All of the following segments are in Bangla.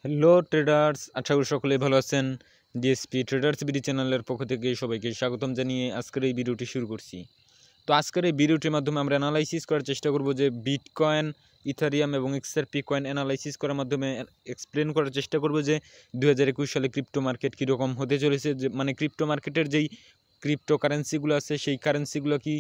হ্যালো ট্রেডার্স, আশা করি সকলেই ভালো আছেন। ডিএসপি ট্রেডার্স বিডি চ্যানেলের পক্ষ থেকে সবাইকে স্বাগতম জানিয়ে আজকের এই ভিডিওটি শুরু করছি। তো আজকের এই ভিডিওটির মাধ্যমে আমরা অ্যানালাইসিস করার চেষ্টা করব যে বিটকয়েন, ইথারিয়াম এবং এক্সআরপি কয়েন অ্যানালাইসিস করার মাধ্যমে এক্সপ্লেন করার চেষ্টা করব যে 2021 সালে ক্রিপ্টো মার্কেট কীরকম হতে চলেছে, যে মানে ক্রিপ্টো মার্কেটের যেই ক্রিপ্টো কারেন্সিগুলো আছে সেই কারেন্সিগুলো কি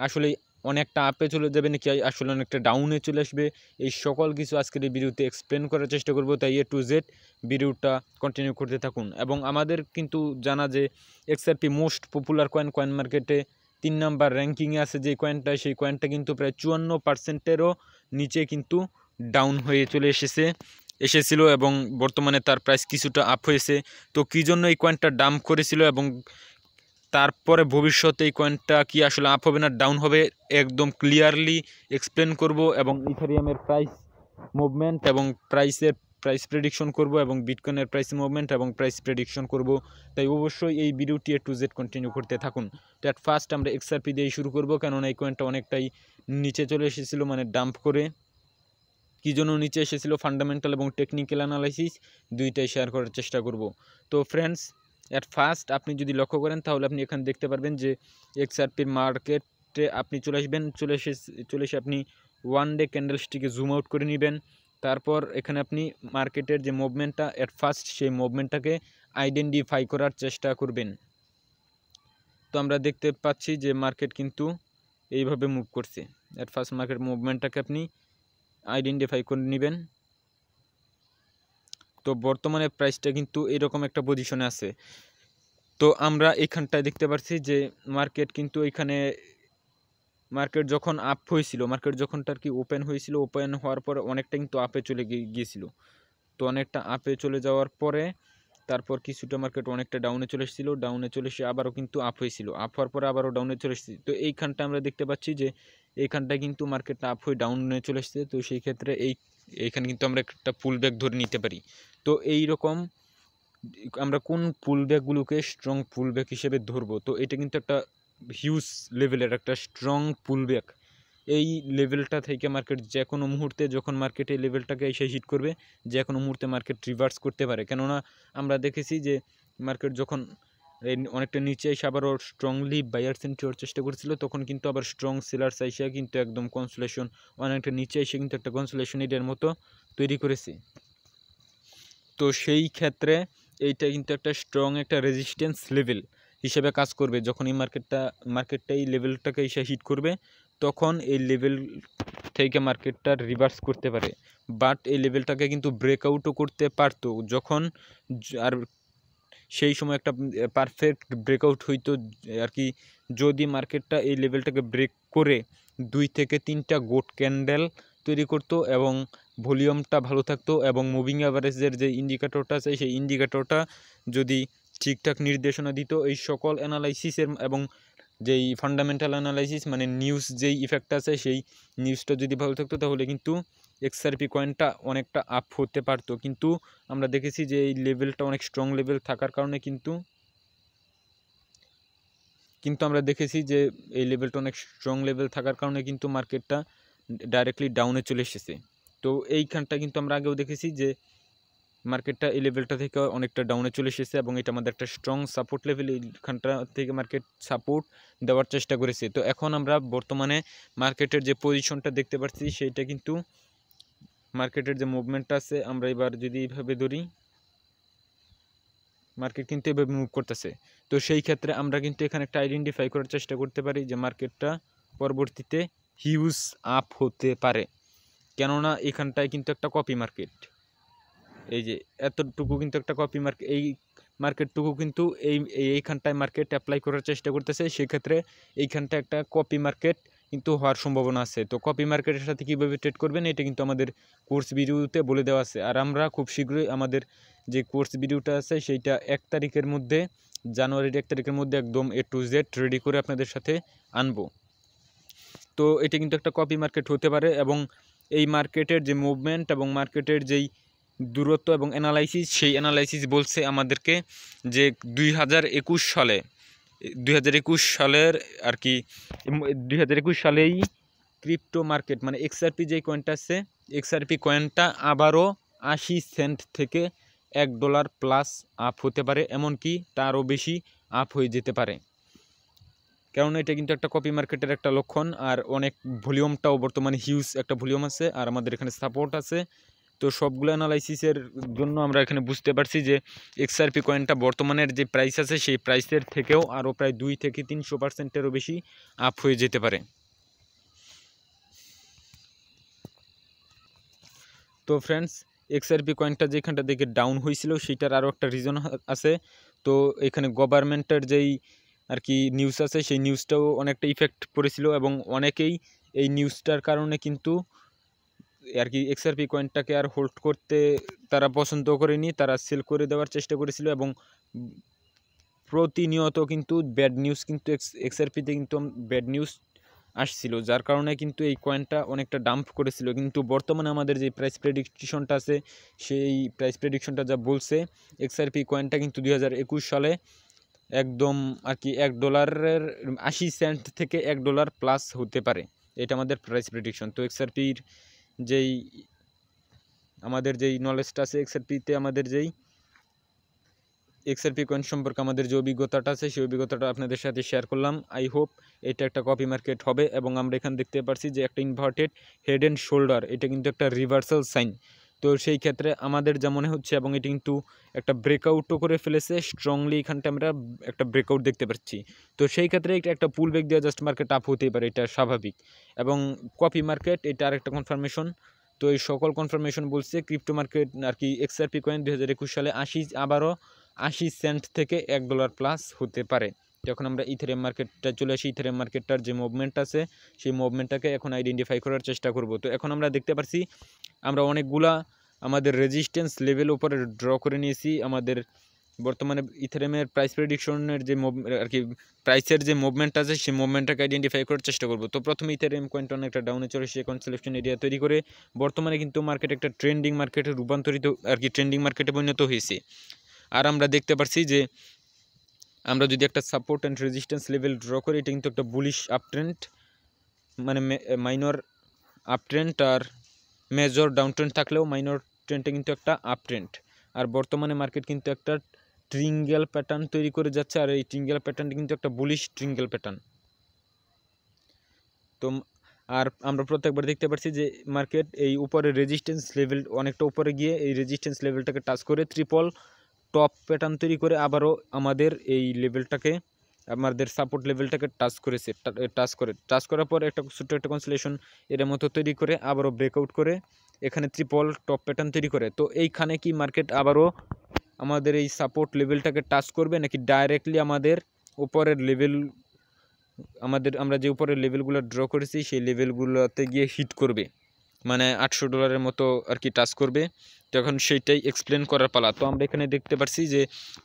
আসলে অনেকটা আপে চলে যাবে নাকি আসলে অনেকটা ডাউনে চলে আসবে, এই সকল কিছু আজকের এই ভিডিওতে এক্সপ্লেন করার চেষ্টা করব। তাই এ টু জেড ভিডিওটা কন্টিনিউ করতে থাকুন। এবং আমাদের কিন্তু জানা যে এক্সআরপি মোস্ট পপুলার কয়েন মার্কেটে 3 নাম্বার র্যাঙ্কিংয়ে আছে যে কয়েনটা, সেই কয়েনটা কিন্তু প্রায় 54%-এরও নিচে কিন্তু ডাউন হয়ে চলে এসেছিল এবং বর্তমানে তার প্রাইস কিছুটা আপ হয়েছে। তো কী জন্য এই কয়েনটা ডাম্প করেছিল এবং তারপরে ভবিষ্যতে এই কয়েনটা কি আসলে আপ হবে না ডাউন হবে, একদম ক্লিয়ারলি এক্সপ্লেন করব। এবং ইথারিয়ামের প্রাইস মুভমেন্ট এবং প্রাইস প্রেডিকশন করব এবং বিটকয়েনের প্রাইস মুভমেন্ট এবং প্রাইস প্রেডিকশন করব। তাই অবশ্যই এই ভিডিওটি এ টু জেড কন্টিনিউ করতে থাকুন। তো অ্যাট ফার্স্ট আমরা এক্সআরপি দিয়ে শুরু করব, কেননা এই কয়েনটা অনেকটাই নিচে চলে এসেছিলো, মানে ডাম্প করে। কী জন্য নিচে এসেছিলো, ফান্ডামেন্টাল এবং টেকনিক্যাল অ্যানালাইসিস দুইটাই শেয়ার করার চেষ্টা করব। তো ফ্রেন্ডস, অ্যাট ফার্স্ট আপনি যদি লক্ষ্য করেন তাহলে আপনি এখানে দেখতে পারবেন যে এক্সআরপির মার্কেটে আপনি চলে এসে আপনি ওয়ান ডে ক্যান্ডেলস্টিকে জুম আউট করে নেবেন। তারপর এখানে আপনি মার্কেটের যে মুভমেন্টটা অ্যাট ফার্স্ট সেই মুভমেন্টটাকে আইডেন্টিফাই করার চেষ্টা করবেন। তো আমরা দেখতে পাচ্ছি যে মার্কেট কিন্তু এইভাবে মুভ করছে। অ্যাট ফার্স্ট মার্কেট মুভমেন্টটাকে আপনি আইডেন্টিফাই করে নেবেন। তো বর্তমানে প্রাইসটা কিন্তু এরকম একটা পজিশনে আছে। তো আমরা এখানটায় দেখতে পাচ্ছি যে মার্কেট কিন্তু এখানে মার্কেট যখন আপ হয়েছিল, মার্কেট যখন তার কি ওপেন হয়েছিল, ওপেন হওয়ার পরে অনেকটা কিন্তু আপে চলে গিয়েছিল। তো অনেকটা আপে চলে যাওয়ার পরে তারপর কিছুটা মার্কেট অনেকটা ডাউনে চলে এসেছিলো, ডাউনে চলে এসে আবারও কিন্তু আপ হয়েছিল, আপ হওয়ার পরে আবারও ডাউনে চলে এসেছে। তো এইখানটা আমরা দেখতে পাচ্ছি যে এইখানটায় কিন্তু মার্কেটটা আপ হয়ে ডাউনে চলে এসেছে। তো সেই ক্ষেত্রে এইখানে কিন্তু আমরা একটা পুল ব্যাক ধরে নিতে পারি। তো এই রকম আমরা কোন পুল ব্যাকগুলোকে স্ট্রং পুল ব্যাক হিসেবে ধরবো, তো এটা কিন্তু একটা হিউজ লেভেলের একটা স্ট্রং পুল ব্যাক। এই লেভেলটা থেকে মার্কেট যে কোনো মুহূর্তে, যখন মার্কেট এই লেভেলটাকে এসে হিট করবে, যে কোনো মুহূর্তে মার্কেট রিভার্স করতে পারে। কেননা আমরা দেখেছি যে মার্কেট যখন অনেকটা নিচে এসে আবারও স্ট্রংলি বায়ার্স এন্ট্রি হওয়ার চেষ্টা করেছিল, তখন কিন্তু আবার স্ট্রং সেলার্স এসে কিন্তু একদম কনসোলেশন, অনেকটা নিচে এসে কিন্তু একটা কনসোলেশন এর মতো তৈরি করেছে। তো সেই ক্ষেত্রে এইটা কিন্তু একটা স্ট্রং একটা রেজিস্ট্যান্স লেভেল হিসেবে কাজ করবে। যখন এই মার্কেটটা এই লেভেলটাকে এসে হিট করবে, তখন এই লেভেল থেকে মার্কেটটা রিভার্স করতে পারে। বাট এই লেভেলটাকে কিন্তু ব্রেকআউটও করতে পারতো যখন, আর সেই সময় একটা পারফেক্ট ব্রেকআউট হইতো আর কি, যদি মার্কেটটা এই লেভেলটাকে ব্রেক করে 2 থেকে 3টা গোট ক্যান্ডেল তৈরি করতো এবং ভলিউমটা ভালো থাকতো এবং মুভিং অ্যাভারেজের যে ইন্ডিকেটরটা আছে সেই ইন্ডিকেটরটা যদি ঠিকঠাক নির্দেশনা দিত, এই সকল অ্যানালাইসিসের এবং যেই ফান্ডামেন্টাল অ্যানালাইসিস মানে নিউজ যেই ইফেক্ট আছে সেই নিউজটা যদি ভালো থাকতো, তাহলে কিন্তু এক্সআরপি কয়েনটা অনেকটা আপ হতে পারতো। কিন্তু আমরা দেখেছি যে এই লেভেলটা অনেক স্ট্রং লেভেল থাকার কারণে কিন্তু আমরা দেখেছি যে এই লেভেলটা অনেক স্ট্রং লেভেল থাকার কারণে কিন্তু মার্কেটটা ডাইরেক্টলি ডাউনে চলে এসেছে। তো এইখানটা কিন্তু আমরা আগেও দেখেছি যে মার্কেটটা এই লেভেলটা থেকে অনেকটা ডাউনে চলে এসেছে এবং এটা আমাদের একটা স্ট্রং সাপোর্ট লেভেল, এইখানটা থেকে মার্কেট সাপোর্ট দেওয়ার চেষ্টা করেছে। তো এখন আমরা বর্তমানে মার্কেটের যে পজিশনটা দেখতে পাচ্ছি, সেইটা কিন্তু মার্কেটের যে মুভমেন্টটা আছে, আমরা এবার যদি এইভাবে ধরি, মার্কেট কিন্তু এভাবে মুভ করতেছে। তো সেই ক্ষেত্রে আমরা কিন্তু এখানে একটা আইডেন্টিফাই করার চেষ্টা করতে পারি যে মার্কেটটা পরবর্তীতে হিউজ আপ হতে পারে। কেননা এখানটায় কিন্তু একটা কপি মার্কেট, এই যে এতটুকু কিন্তু একটা কপি মার্কেট, এই মার্কেটটুকু কিন্তু এইখানটায় মার্কেট অ্যাপ্লাই করার চেষ্টা করতেছে। সেক্ষেত্রে এইখানটা একটা কপি মার্কেট কিন্তু হওয়ার সম্ভাবনা আছে। তো কপি মার্কেটের সাথে কীভাবে ট্রেড করবেন এটা কিন্তু আমাদের কোর্স ভিডিওতে বলে দেওয়া আছে। আর আমরা খুব শীঘ্রই আমাদের যে কোর্স ভিডিওটা আছে সেইটা 1 তারিখের মধ্যে, জানুয়ারির 1 তারিখের মধ্যে একদম A to Z রেডি করে আপনাদের সাথে আনবো। তো এটা কিন্তু একটা কপি মার্কেট হতে পারে এবং এই মার্কেটের যে মুভমেন্ট এবং মার্কেটের যেই দূরত্ব এবং অ্যানালাইসিস, সেই অ্যানালাইসিস বলছে আমাদেরকে যে 2021 সালের আর কি, 2021 সালেই ক্রিপ্টো মার্কেট মানে এক্সআরপি যেই কয়েনটা আছে, এক্সআরপি কয়েনটা আবারও 80 সেন্ট থেকে $1 প্লাস আপ হতে পারে, এমনকি তারও বেশি আপ হয়ে যেতে পারে। কারণ এটা কিন্তু একটা কপি মার্কেটের একটা লক্ষণ। আর অনেক ভলিউমটাও বর্তমানে হিউজ একটা ভলিউম আছে, আর আমাদের এখানে সাপোর্ট আছে। তো সবগুলো অ্যানালাইসিসের জন্য আমরা এখানে বুঝতে পারছি যে XRP কয়েনটা বর্তমানের যে প্রাইস আছে সেই প্রাইসের থেকেও আরও প্রায় 2 থেকে 300%-এরও বেশি আপ হয়ে যেতে পারে। তো ফ্রেন্ডস, XRP কয়েনটা যেখানটা থেকে ডাউন হয়েছিল সেটার আরও একটা রিজন আছে। তো এখানে গভর্নমেন্টের যেই আর কি নিউজ আছে সেই নিউজটাও অনেকটা ইফেক্ট পড়েছিল, এবং অনেকেই এই নিউজটার কারণে কিন্তু আর কি XRP কয়েনটাকে আর হোল্ড করতে তারা পছন্দ করেনি, তারা সেল করে দেওয়ার চেষ্টা করেছিল। এবং প্রতিনিয়ত কিন্তু ব্যাড নিউজ কিন্তু XRPতে কিন্তু ব্যাড নিউজ আসছিল, যার কারণে কিন্তু এই কয়েনটা অনেকটা ডাম্প করেছিল। কিন্তু বর্তমানে আমাদের যে প্রাইস প্রেডিকশনটা আছে সেই প্রাইস প্রেডিকশনটা যা বলছে, XRP কয়েনটা কিন্তু 2021 সালে একদম আর কি $1.80 থেকে $1 প্লাস হতে পারে। এটা আমাদের প্রাইস প্রেডিকশন। তো XRPর যেই আমাদের যেই নলেজটা আছে XRPতে, আমাদের যেই XRP কয়েন সম্পর্কে আমাদের যে অভিজ্ঞতাটা আছে সেই অভিজ্ঞতাটা আপনাদের সাথে শেয়ার করলাম। আই হোপ এটা একটা কপি মার্কেট হবে। এবং আমরা এখানে দেখতে পাচ্ছি যে একটা ইনভার্টেড হেড অ্যান্ড শোল্ডার, এটা কিন্তু একটা রিভার্সাল সাইন। তো সেই ক্ষেত্রে আমাদের যা মনে হচ্ছে, এবং এটি কিন্তু একটা ব্রেকআউটও করে ফেলেছে স্ট্রংলি, এখানটা আমরা একটা ব্রেকআউট দেখতে পাচ্ছি। তো সেই ক্ষেত্রে এটা একটা পুল ব্যাক দেওয়া জাস্ট মার্কেট আপ হতেই পারে, এটা স্বাভাবিক। এবং কপি মার্কেট এটা আরেকটা কনফার্মেশন। তো এই সকল কনফার্মেশন বলছে ক্রিপ্টো মার্কেট আর কি XRP কয়েন 2021 সালে আবারও 80 সেন্ট থেকে $1 প্লাস হতে পারে। যখন আমরা ইথেরিয়াম মার্কেটটা চলে আসি, ইথেরিয়াম মার্কেটটার যে মুভমেন্ট আছে সেই মুভমেন্টটাকে এখন আইডেন্টিফাই করার চেষ্টা করব। তো এখন আমরা দেখতে পাচ্ছি আমরা অনেকগুলা আমাদের রেজিস্ট্যান্স লেভেল উপরে ড্র করে নিয়েছি। আমাদের বর্তমানে ইথেরিয়ামের প্রাইস প্রেডিকশনের যে আর কি প্রাইসের যে মুভমেন্ট আছে সেই মুভমেন্টটাকে আইডেন্টিফাই করার চেষ্টা করব। তো প্রথমে ইথেরিয়াম কয়েনটা অনেকটা ডাউনে চলে এসে কনসলেশন এরিয়া তৈরি করে বর্তমানে কিন্তু মার্কেট একটা ট্রেন্ডিং মার্কেটে রূপান্তরিত আর কি ট্রেন্ডিং মার্কেটে পরিণত হয়েছে। আর আমরা দেখতে পাচ্ছি যে আমরা যদি একটা support and resistance level draw করি, এটা কিন্তু একটা বুলিশ আপট্রেন্ড, মানে মাইনর আপট্রেন্ড আর মেজর ডাউন ট্রেন্ড থাকলেও মাইনর ট্রেন্ডটা কিন্তু একটা আপট্রেন্ড। আর বর্তমানে মার্কেট কিন্তু একটা ট্রিঙ্গেল প্যাটার্ন তৈরি করে যাচ্ছে, আর এই ট্রিঙ্গেল প্যাটার্নটা কিন্তু একটা বুলিশ ট্রিঙ্গেল প্যাটার্ন। তো আর আমরা প্রত্যেকবার দেখতে পাচ্ছি যে মার্কেট এই উপরে রেজিস্ট্যান্স লেভেল অনেকটা উপরে গিয়ে এই রেজিস্ট্যান্স লেভেলটাকে টাচ করে ট্রিপল টপ প্যাটার্ন তৈরি করে আবারও আমাদের এই লেভেলটাকে আমাদের সাপোর্ট লেভেলটাকে টাচ করার পর একটা ছোট্ট একটা কনসলেশন এর মতো তৈরি করে আবারও ব্রেকআউট করে এখানে ট্রিপল টপ প্যাটার্ন তৈরি করে। তো এইখানে কি মার্কেট আবারও আমাদের এই সাপোর্ট লেভেলটাকে টাচ করবে, নাকি ডাইরেক্টলি আমাদের উপরের লেভেল আমরা যে উপরের লেভেলগুলো ড্র করেছি সেই লেভেলগুলোতে গিয়ে হিট করবে, মানে $800 মতো আর কি টাচ করবে? তখন সেইটাই এক্সপ্লেন করার পালা। তো আমরা এখানে দেখতে পাচ্ছি যে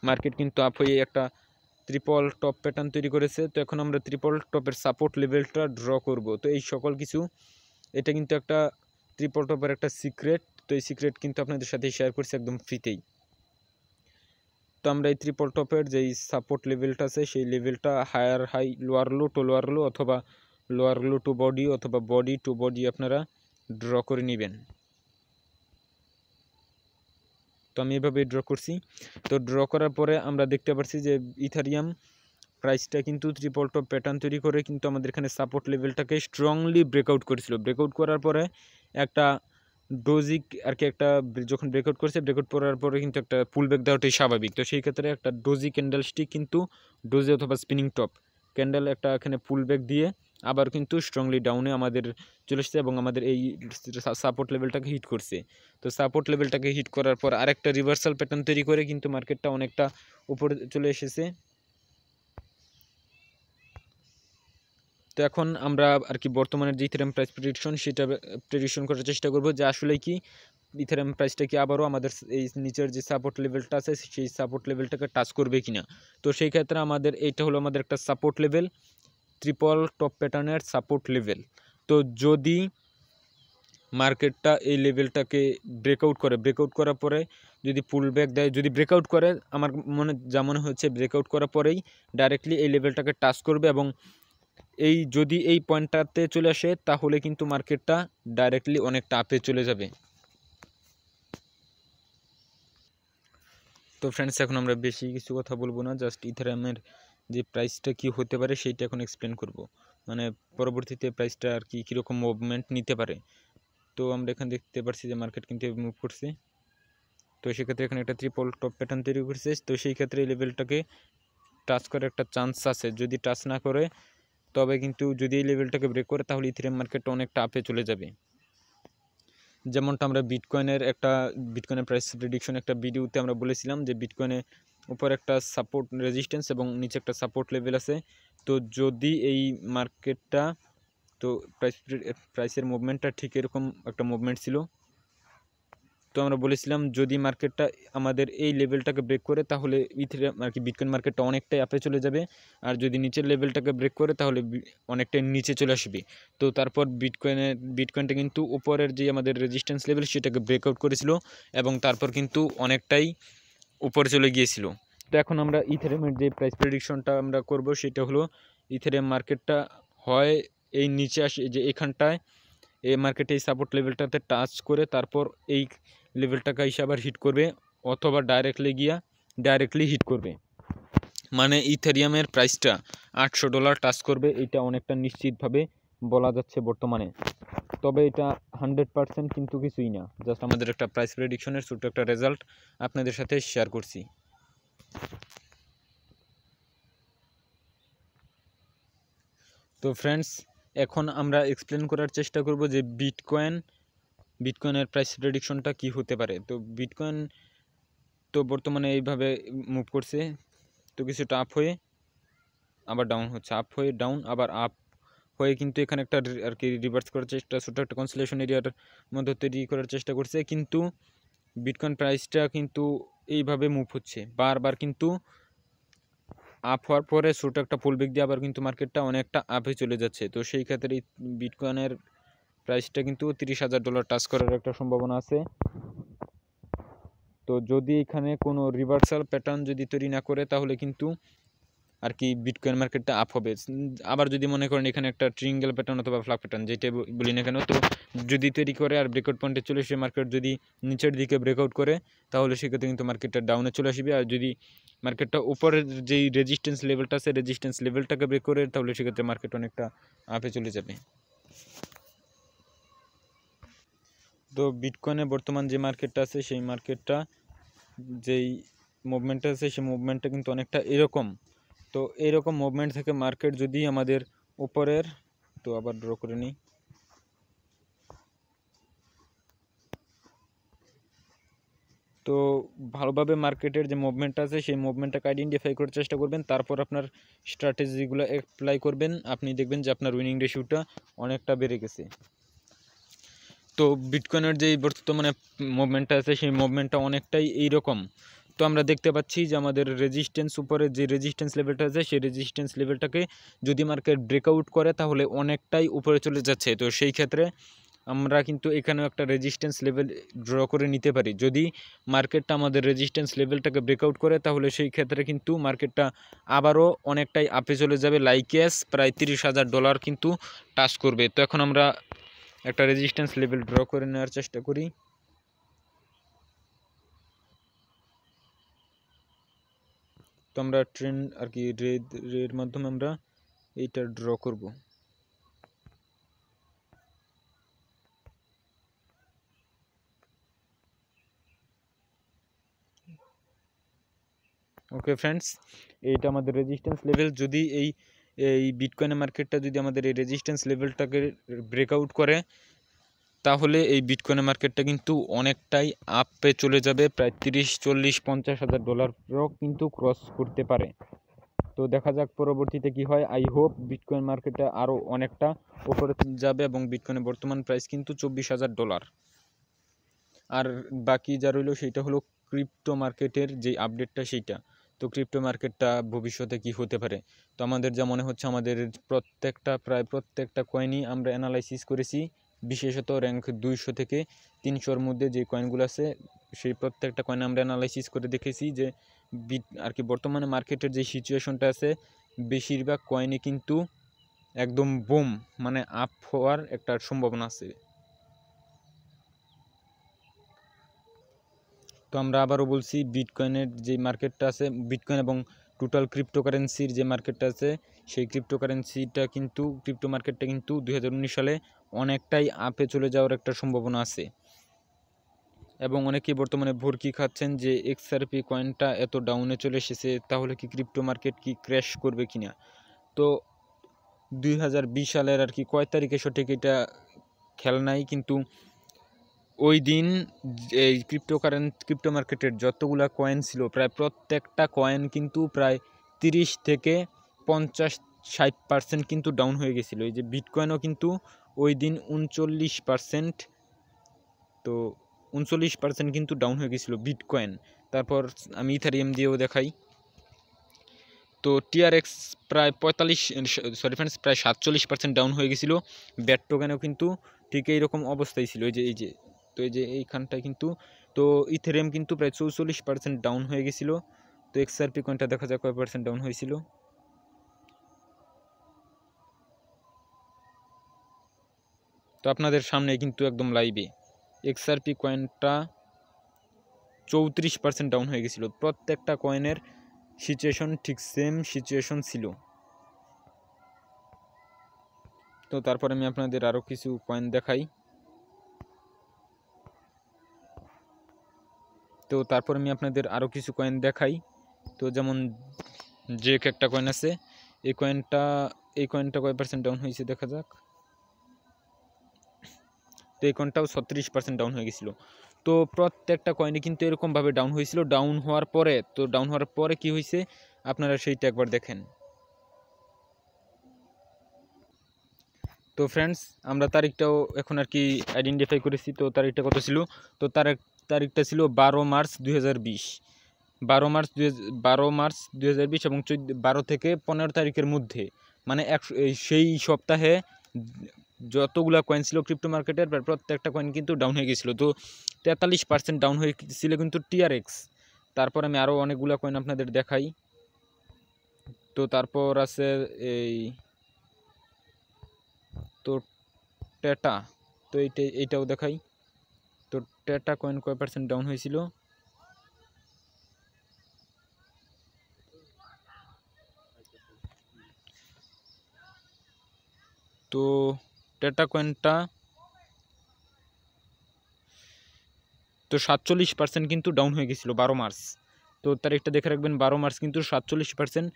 মার্কেট কিন্তু আপ হয়ে একটা ট্রিপল টপ প্যাটার্ন তৈরি করেছে। তো এখন আমরা ট্রিপল টপের সাপোর্ট লেভেলটা ড্র করব। তো এই সকল কিছু এটা কিন্তু একটা ট্রিপল টপের একটা সিক্রেট। তো এই সিক্রেট কিন্তু আপনাদের সাথে শেয়ার করছি একদম ফ্রিতেই। তো আমরা এই ট্রিপল টপের যেই সাপোর্ট লেভেলটা আছে সেই লেভেলটা higher high lower low to lower low অথবা লোয়ার লো টু বডি অথবা বডি টু বডি আপনারা ড্র করে নেবেন। তো আমি এভাবে ড্র করছি। তো ড্র করার পরে আমরা দেখতে পাচ্ছি যে ইথারিয়াম প্রাইসটা কিন্তু ট্রিপল টপ প্যাটার্ন তৈরি করে কিন্তু আমাদের এখানে সাপোর্ট লেভেলটাকে স্ট্রংলি ব্রেকআউট করেছিল। ব্রেকআউট করার পরে একটা ডোজিক আর কি একটা যখন ব্রেকআউট করেছে, ব্রেকআউট করার পরে কিন্তু একটা পুল ব্যাক দেওয়াটাই স্বাভাবিক। তো সেই ক্ষেত্রে একটা ডোজি ক্যান্ডেল স্টিক কিন্তু ডোজি অথবা স্পিনিং টপ ক্যান্ডেল একটা এখানে পুল ব্যাক দিয়ে আবার কিন্তু স্ট্রংলি ডাউনে আমাদের চলে এসেছে এবং আমাদের এই সাপোর্ট লেভেলটাকে হিট করছে। তো সাপোর্ট লেভেলটাকে হিট করার পর আরেকটা রিভার্সাল প্যাটার্ন তৈরি করে কিন্তু মার্কেটটা অনেকটা উপরে চলে এসেছে। তো এখন আমরা আর কি বর্তমানের যে ইথেরিয়াম প্রাইস প্রেডিকশন সেটা প্রেডিকশন করার চেষ্টা করব যে আসলে কি ইথেরিয়াম প্রাইসটা কি আবারও আমাদের এই নিচের যে সাপোর্ট লেভেলটা আছে সেই সাপোর্ট লেভেলটাকে টাচ করবে কিনা। তো সেই ক্ষেত্রে আমাদের এইটা হলো আমাদের একটা সাপোর্ট লেভেল, ট্রিপল টপ প্যাটার্নের সাপোর্ট লেভেল। তো যদি মার্কেটটা এই লেভেলটাকে ব্রেকআউট করার পরে যদি পুল ব্যাক দেয়, যদি ব্রেকআউট করে, আমার মনে হচ্ছে ব্রেকআউট করার পরেই ডাইরেক্টলি এই লেভেলটাকে টাচ করবে এবং এই যদি এই পয়েন্টটাতে চলে আসে তাহলে কিন্তু মার্কেটটা ডাইরেক্টলি অনেকটা আপে চলে যাবে। তো ফ্রেন্ডস, এখন আমরা বেশি কিছু কথা বলবো না, জাস্ট ইথেরিয়ামের যে প্রাইসটা কি হতে পারে সেইটা এখন এক্সপ্লেন করব, মানে পরবর্তীতে প্রাইসটা আর কি কীরকম মুভমেন্ট নিতে পারে। তো আমরা এখানে দেখতে পাচ্ছি যে মার্কেট কিন্তু মুভ করছে। তো সেক্ষেত্রে এখানে একটা ট্রিপল টপ প্যাটার্ন তৈরি করছে। তো সেই ক্ষেত্রে এই লেভেলটাকে টাচ করার একটা চান্স আছে। যদি টাচ না করে, তবে কিন্তু যদি এই লেভেলটাকে ব্রেক করে, তাহলে ইথেরিয়াম মার্কেটটা অনেকটা আপে চলে যাবে। যেমনটা আমরা বিটকয়েনের প্রাইস প্রেডিকশন একটা ভিডিওতে আমরা বলেছিলাম যে বিটকয়েনে উপর একটা সাপোর্ট রেজিস্ট্যান্স এবং নিচে একটা সাপোর্ট লেভেল আছে। তো যদি এই মার্কেটটা, তো প্রাইসের মুভমেন্টটা ঠিক এরকম একটা মুভমেন্ট ছিল। তো আমরা বলেছিলাম যদি মার্কেটটা আমাদের এই লেভেলটাকে ব্রেক করে, তাহলে ইথেরিয়াম আর কি বিটকয়েন মার্কেটটা অনেকটাই আপে চলে যাবে। আর যদি নিচের লেভেলটাকে ব্রেক করে, তাহলে অনেকটাই নিচে চলে আসবে। তো তারপর বিটকয়েনটা কিন্তু উপরের যে আমাদের রেজিস্ট্যান্স লেভেল সেটাকে ব্রেকআউট করেছিল এবং তারপর কিন্তু অনেকটাই উপরে চলে গিয়েছিল। তো এখন আমরা ইথেরিয়ামের যে প্রাইস প্রেডিকশনটা আমরা করব সেটা হলো, ইথেরিয়াম মার্কেটটা হয় এই নিচে আসে, যে এখানটায় এই মার্কেটে এই সাপোর্ট লেভেলটাতে টাচ করে তারপর এই লেভেলটাকে এসে আবার হিট করবে, অথবা ডাইরেক্টলি হিট করবে। মানে ইথেরিয়ামের প্রাইসটা $800 টাচ করবে, এটা অনেকটা নিশ্চিতভাবে বলা যাচ্ছে বর্তমানে। তবে এটা 100% কিন্তু কিছুই না, জাস্ট আমাদের একটা প্রাইস প্রেডিকশনের ছোট্ট একটা রেজাল্ট আপনাদের সাথে শেয়ার করছি। তো ফ্রেন্ডস, এখন আমরা এক্সপ্লেন করার চেষ্টা করব যে বিটকয়েনের প্রাইস প্রেডিকশনটা কি হতে পারে। তো বিটকয়েন তো বর্তমানে এইভাবে মুভ করছে, তো কিছুটা আপ হয়ে আবার ডাউন হচ্ছে, আপ হয়ে ডাউন আবার আপ হয়ে কিন্তু এখানে একটা আর কি রিভার্স করার চেষ্টা, ছোটো একটা কনসোলেশন এরিয়ার মধ্যে তৈরি করার চেষ্টা করছে। কিন্তু বিটকয়েন প্রাইসটা কিন্তু এইভাবে মুভ হচ্ছে বারবার, কিন্তু আপ হওয়ার পরে ছোটো একটা পুলব্যাক দিয়ে আবার কিন্তু মার্কেটটা অনেকটা আপে চলে যাচ্ছে। তো সেই ক্ষেত্রে বিটকয়েনের প্রাইসটা কিন্তু $30,000 টাচ করার একটা সম্ভাবনা আছে। তো যদি এখানে কোনো রিভার্সাল প্যাটার্ন যদি তৈরি না করে, তাহলে কিন্তু আর কি বিটকয়েন মার্কেটটা আপ হবে। আবার যদি মনে করেন এখানে একটা ট্রিঙ্গেল প্যাটার্ন অথবা ফ্ল্যাগ প্যাটার্ন যেটা বলি না কেন, তো যদি তৈরি করে আর ব্রেকআউট পয়েন্টে চলে এসে মার্কেট যদি নিচের দিকে ব্রেকআউট করে, তাহলে সেক্ষেত্রে কিন্তু মার্কেটটা ডাউনে চলে আসবে। আর যদি মার্কেটটা উপরের যেই রেজিস্ট্যান্স লেভেলটা আছে, রেজিস্ট্যান্স লেভেলটাকে ব্রেক করে, তাহলে সেক্ষেত্রে মার্কেট অনেকটা আপে চলে যাবে। তো বিটকয়েনে বর্তমান যে মার্কেটটা আছে, সেই মার্কেটটা যেই মুভমেন্টটা আছে, সেই মুভমেন্টটা কিন্তু অনেকটা এরকম। তো এইরকম মুভমেন্ট থেকে মার্কেট যদি আমাদের উপরের, তো আবার ড্র করে নিই। তো ভালোভাবে মার্কেটের যে মুভমেন্টটা আছে, সেই মুভমেন্টটাকে আইডেন্টিফাই করার চেষ্টা করবেন, তারপর আপনার স্ট্র্যাটেজিগুলো অ্যাপ্লাই করবেন। আপনি দেখবেন যে আপনার উইনিং রেশিওটা অনেকটা বেড়ে গেছে। তো বিটকয়েনের যেই বর্তমানে মুভমেন্টটা আছে, সেই মুভমেন্টটা অনেকটাই এইরকম। তো আমরা দেখতে পাচ্ছি যে আমাদের রেজিস্ট্যান্স, উপরে যে রেজিস্ট্যান্স লেভেলটা আছে, সেই রেজিস্ট্যান্স লেভেলটাকে যদি মার্কেট ব্রেকআউট করে, তাহলে অনেকটাই উপরে চলে যাচ্ছে। তো সেই ক্ষেত্রে আমরা কিন্তু এখানেও একটা রেজিস্ট্যান্স লেভেল ড্র করে নিতে পারি। যদি মার্কেটটা আমাদের রেজিস্ট্যান্স লেভেলটাকে ব্রেকআউট করে, তাহলে সেই ক্ষেত্রে কিন্তু মার্কেটটা আবারও অনেকটাই আপে চলে যাবে, লাইকেস প্রায় $30,000 কিন্তু টাচ করবে। তো এখন আমরা একটা রেজিস্ট্যান্স লেভেল ড্র করে নেওয়ার চেষ্টা করি। তো আমরা ট্রেন্ড আর কি রের মাধ্যমে আমরা এইটা ড্র করব। ওকে ফ্রেন্ডস, এইটা আমাদের রেজিস্ট্যান্স লেভেল। যদি এই বিটকয়েন মার্কেটটা যদি আমাদের এই রেজিস্ট্যান্স লেভেলটাকে ব্রেকআউট করে, তাহলে এই বিটকয়েন মার্কেটটা কিন্তু অনেকটাই আপে চলে যাবে, প্রায় 30, 40, $50,000 কিন্তু ক্রস করতে পারে। তো দেখা যাক পরবর্তীতে কি হয়। আই হোপ বিটকয়েন মার্কেটে আরও অনেকটা উপরে যাবে এবং বিটকয়েনের বর্তমান প্রাইস কিন্তু $24,000। আর বাকি যা রইল সেইটা হলো ক্রিপ্টো মার্কেটের যে আপডেটটা, সেইটা। তো ক্রিপ্টো মার্কেটটা ভবিষ্যতে কি হতে পারে। তো আমাদের যা মনে হচ্ছে, আমাদের প্রায় প্রত্যেকটা কয়েনই আমরা অ্যানালাইসিস করেছি, বিশেষত র্যাঙ্ক 200 থেকে 300-র মধ্যে যে কয়েনগুলো আছে, সেই প্রত্যেকটা কয়েন আমরা অ্যানালাইসিস করে দেখেছি যে আর কি বর্তমানে মার্কেটের যে সিচুয়েশনটা আছে, বেশিরভাগ কয়েনই কিন্তু একদম বুম, মানে আপ হওয়ার একটা সম্ভাবনা আছে। তো আমরা আবারও বলছি, বিটকয়েনের যে মার্কেটটা আছে, বিটকয়েন এবং টোটাল ক্রিপ্টোকারেন্সির যে মার্কেটটা আছে, সেই ক্রিপ্টোকারেন্সিটা কিন্তু, ক্রিপ্টো মার্কেটটা কিন্তু 2019 সালে অনেকটাই আপে চলে যাওয়ার একটা সম্ভাবনা আছে। এবং অনেকেই বর্তমানে ভর্কি খাচ্ছেন যে XRP কয়েনটা এত ডাউনে চলে এসেছে, তাহলে কি ক্রিপ্টো মার্কেট কি ক্র্যাশ করবে কিনা। তো 2020 সালের আর কি কয় তারিখে সঠিক এটা খেয়াল নাই, কিন্তু ওই দিন এই ক্রিপ্টো মার্কেটের যতগুলা কয়েন ছিল, প্রায় প্রত্যেকটা কয়েন কিন্তু প্রায় 30 থেকে 50-60% কিন্তু ডাউন হয়ে গেছিলো। এই যে বিটকয়েনও কিন্তু ওই দিন 39%, তো 39% কিন্তু ডাউন হয়ে গেছিলো বিটকয়েন। তারপর আমি ইথারিয়াম দিয়েও দেখাই। তো TRX প্রায় 47% ডাউন হয়ে গেছিলো। ব্যাট টোকেনও কিন্তু ঠিক এইরকম অবস্থায় ছিল, এই যে এইখানটায় কিন্তু। তো ইথেরিয়াম কিন্তু প্রায় 44% ডাউন হয়ে গেছিলো। তো XRP কয়েনটা দেখা যাক কয় পার্সেন্ট ডাউন হয়েছিল। তো আপনাদের সামনে কিন্তু একদম লাইভে XRP কয়েনটা 34% ডাউন হয়ে গেছিলো। প্রত্যেকটা কয়েনের সিচুয়েশন ঠিক সেম সিচুয়েশন ছিল। তো তারপর আমি আপনাদের আরও কিছু কয়েন দেখাই। তো যেমন যে একটা কয়েন আছে, এই কয়েনটা কয় পার্সেন্ট ডাউন হয়েছে দেখা যাক। তো এই কয়েনটাও 36% ডাউন হয়ে গেছিলো। তো প্রত্যেকটা কয়েনে কিন্তু এরকমভাবে ডাউন হয়েছিল। ডাউন হওয়ার পরে কি হয়েছে আপনারা সেইটা একবার দেখেন। তো ফ্রেন্ডস, আমরা তারিখটাও এখন আর কি আইডেন্টিফাই করেছি। তো তারিখটা কত ছিল? তো তারিখটা ছিল 12 মার্চ 2020। 12 মার্চ 2020 এবং 12 থেকে 15 তারিখের মধ্যে, মানে সেই সপ্তাহে যতগুলা কয়েন ছিল ক্রিপ্টো মার্কেটের, প্রত্যেকটা কয়েন কিন্তু ডাউন হয়ে গেছিলো। তো 43% ডাউন হয়ে ছিল কিন্তু TRX। তারপর আমি আরও অনেকগুলো কয়েন আপনাদের দেখাই। তো তারপর আছে এই তো টেটা, তো এইটাও দেখাই। তো টেটা কয়েন কয় পার্সেন্ট ডাউন হয়েছিল? তো টেটা কয়েনটা তো 47% কিন্তু ডাউন হয়ে গেছিলো 12 মার্চ। তো তারিখটা দেখে রাখবেন, 12 মার্চ কিন্তু 47%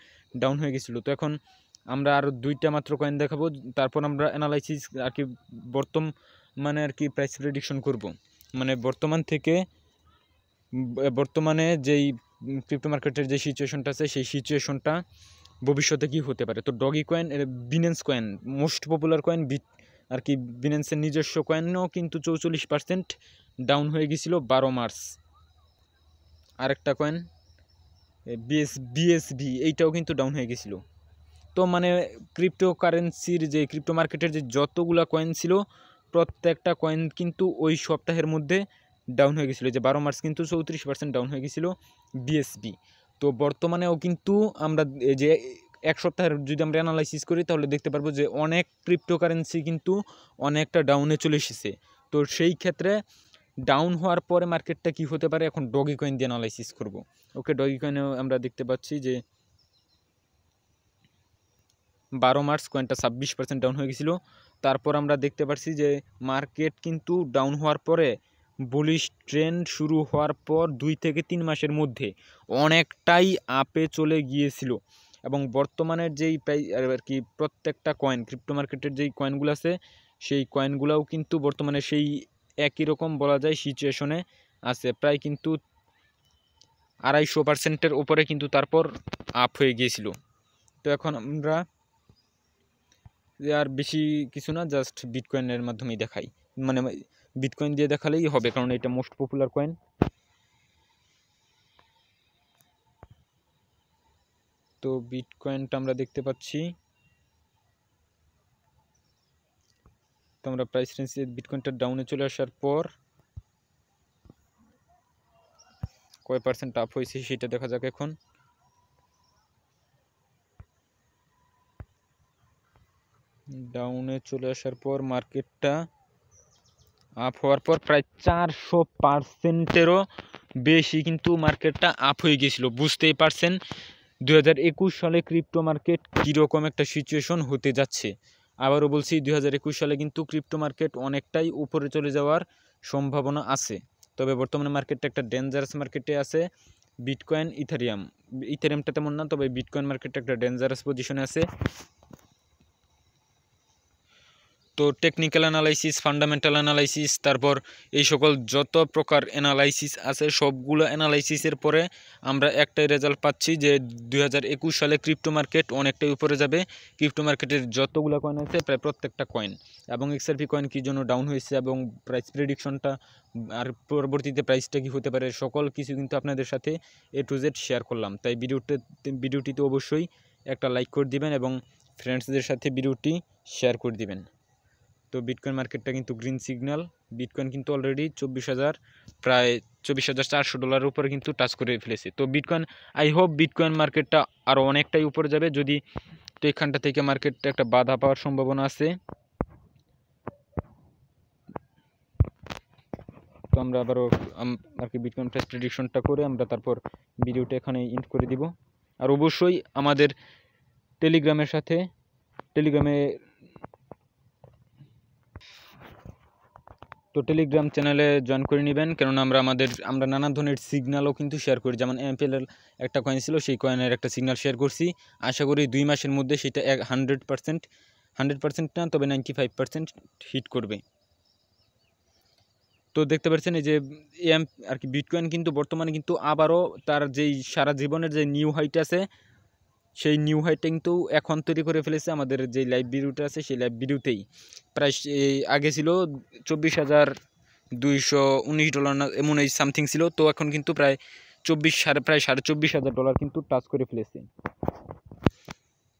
ডাউন হয়ে গেছিলো। তো এখন আমরা আরও দুইটা মাত্র কয়েন দেখাবো, তারপর আমরা অ্যানালাইসিস আর কি বর্তমানে আর কি প্রাইস প্রেডিকশন করব। মানে বর্তমানে যেই ক্রিপ্টো মার্কেটের যে সিচুয়েশনটা আছে, সেই সিচুয়েশনটা ভবিষ্যতে কি হতে পারে। তো Dogecoin, Binance coin most popular coin, আর কি বিনেন্সের নিজস্ব কয়েনও কিন্তু 44% ডাউন হয়ে গেছিল 12 মার্চ। আরেকটা কয়েন বিএসভি, এইটাও কিন্তু ডাউন হয়ে গেছিল। তো মানে ক্রিপ্টো মার্কেটের যে যতগুলা কয়েন ছিল, প্রত্যেকটা কয়েন কিন্তু ওই সপ্তাহের মধ্যে ডাউন হয়ে গেছিলো। যে 12 মার্চ কিন্তু 34% ডাউন হয়ে গেছিলো বিএসবি। তো বর্তমানেও কিন্তু আমরা যে এক সপ্তাহের যদি আমরা অ্যানালাইসিস করি, তাহলে দেখতে পারবো যে অনেক ক্রিপ্টোকারেন্সি কিন্তু অনেকটা ডাউনে চলে এসেছে। তো সেই ক্ষেত্রে ডাউন হওয়ার পরে মার্কেটটা কি হতে পারে, এখন ডগি কয়েন দিয়ে অ্যানালাইসিস করব। ওকে, ডগি কয়েনেও আমরা দেখতে পাচ্ছি যে 12 মার্চ কয়েনটা 26% ডাউন হয়ে গেছিলো। তারপর আমরা দেখতে পাচ্ছি যে মার্কেট কিন্তু ডাউন হওয়ার পরে বুলিশ ট্রেন্ড শুরু হওয়ার পর 2 থেকে 3 মাসের মধ্যে অনেকটাই আপে চলে গিয়েছিল। এবং বর্তমানের যেই আর কি প্রত্যেকটা কয়েন, ক্রিপ্টো মার্কেটের যেই কয়েনগুলো আছে, সেই কয়েনগুলোও কিন্তু বর্তমানে সেই একই রকম বলা যায় সিচুয়েশনে আছে, প্রায় কিন্তু 250%-এর উপরে কিন্তু তারপর আপ হয়ে গিয়েছিল। তো এখন আমরা আর বেশি কিছু না, জাস্ট বিটকয়েনের মাধ্যমেই দেখাই, মানে বিটকয়েন দিয়ে দেখালেই হবে, কারণ এটা মোস্ট পপুলার কয়েন। তো বিটকয়েনটা আমরা দেখতে পাচ্ছি। তো আমরা প্রাইস রেঞ্জে বিটকয়েনটা ডাউনে চলে আসার পর কয় পার্সেন্ট আপ হয়েছে সেটা দেখা যাক। এখন ডাউনে চলে আসার পর মার্কেটটা আপ হওয়ার পর প্রায় 400%-এরও বেশি কিন্তু মার্কেটটা আপ হয়ে গিয়েছিল। বুঝতেই পারছেন 2021 সালে ক্রিপ্টো মার্কেট কীরকম একটা সিচুয়েশন হতে যাচ্ছে। আবারও বলছি 2021 সালে কিন্তু ক্রিপ্টো মার্কেট অনেকটাই উপরে চলে যাওয়ার সম্ভাবনা আছে। তবে বর্তমানে মার্কেটটা একটা ডেঞ্জারাস মার্কেটে আছে। বিটকয়েন, ইথেরিয়ামটা তেমন না, তবে বিটকয়েন মার্কেটটা একটা ডেঞ্জারাস পজিশনে আছে। তো টেকনিক্যাল অ্যানালাইসিস, ফান্ডামেন্টাল অ্যানালাইসিস, তারপর এই সকল যত প্রকার অ্যানালাইসিস আছে সবগুলো অ্যানালাইসিসের পরে আমরা একটাই রেজাল্ট পাচ্ছি যে 2021 সালে ক্রিপ্টো মার্কেট অনেকটাই উপরে যাবে। ক্রিপ্টো মার্কেটের যতগুলো কয়েন আছে প্রায় প্রত্যেকটা কয়েন, এবং এক্সআরপি কয়েন কী জন্য ডাউন হয়েছে এবং প্রাইস প্রেডিকশনটা আর পরবর্তীতে প্রাইসটা কী হতে পারে সকল কিছু কিন্তু আপনাদের সাথে A to Z শেয়ার করলাম। তাই ভিডিওটিতে অবশ্যই একটা লাইক করে দিবেন এবং ফ্রেন্ডসদের সাথে ভিডিওটি শেয়ার করে দিবেন। তো বিটকয়েন মার্কেটটা কিন্তু গ্রিন সিগন্যাল। বিটকয়েন কিন্তু অলরেডি প্রায় 24,400 ডলারের উপরে কিন্তু টাচ করে ফেলেছে। তো বিটকয়েন, আই হোপ বিটকয়েন মার্কেটটা আরও অনেকটাই উপরে যাবে। যদি তো এখানটা থেকে মার্কেটটা একটা বাধা পাওয়ার সম্ভাবনা আছে। তো আমরা আবারও আর কি বিটকয়েন প্রাইস প্রেডিকশনটা করে আমরা তারপর ভিডিওটা এখানে এন্ড করে দিব। আর অবশ্যই আমাদের টেলিগ্রামে টেলিগ্রাম চ্যানেলে জয়েন করে নেবেন, কেননা আমরা নানা ধরনের সিগন্যালও কিন্তু শেয়ার করি। যেমন এমপিএলের একটা কয়েন ছিল, সেই কয়েনের একটা সিগন্যাল শেয়ার করছি। আশা করি 2 মাসের মধ্যে সেটা 100% না, তবে 95% হিট করবে। তো দেখতে পাচ্ছেন এই যে আর কি বিটকয়েন কিন্তু বর্তমানে কিন্তু আবারও তার যেই সারা জীবনের যে নিউ হাইট আছে, সেই নিউ হাইটটা কিন্তু এখন তৈরি করে ফেলেছে। আমাদের যে লাইভ ভিডিওটা আছে সেই লাইভ ভিডিওতেই প্রায় আগে ছিল 24,219 ডলার না এমন এই সামথিং ছিল। তো এখন কিন্তু প্রায় প্রায় $24,000 কিন্তু টাচ করে ফেলেছে।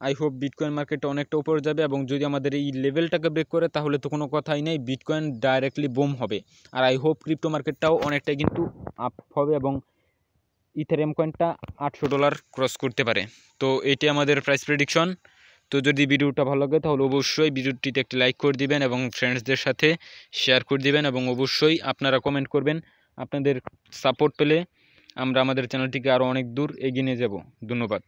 আই হোপ বিটকয়েন মার্কেটটা অনেকটা উপরে যাবে, এবং যদি আমাদের এই লেভেলটাকে ব্রেক করে তাহলে তো কোনো কথাই নেই, বিটকয়েন ডাইরেক্টলি বুম হবে। আর আই হোপ ক্রিপ্টো মার্কেটটাও অনেকটাই কিন্তু আপ হবে এবং ইথেরিয়াম কয়েনটা $800 ক্রস করতে পারে। তো এটি আমাদের প্রাইস প্রেডিকশন। তো যদি ভিডিওটা ভালো লাগে তাহলে অবশ্যই ভিডিওটিতে একটি লাইক করে দিবেন এবং ফ্রেন্ডসদের সাথে শেয়ার করে দিবেন, এবং অবশ্যই আপনারা কমেন্ট করবেন। আপনাদের সাপোর্ট পেলে আমরা আমাদের চ্যানেলটিকে আরও অনেক দূর এগিয়ে নিয়ে যাব। ধন্যবাদ।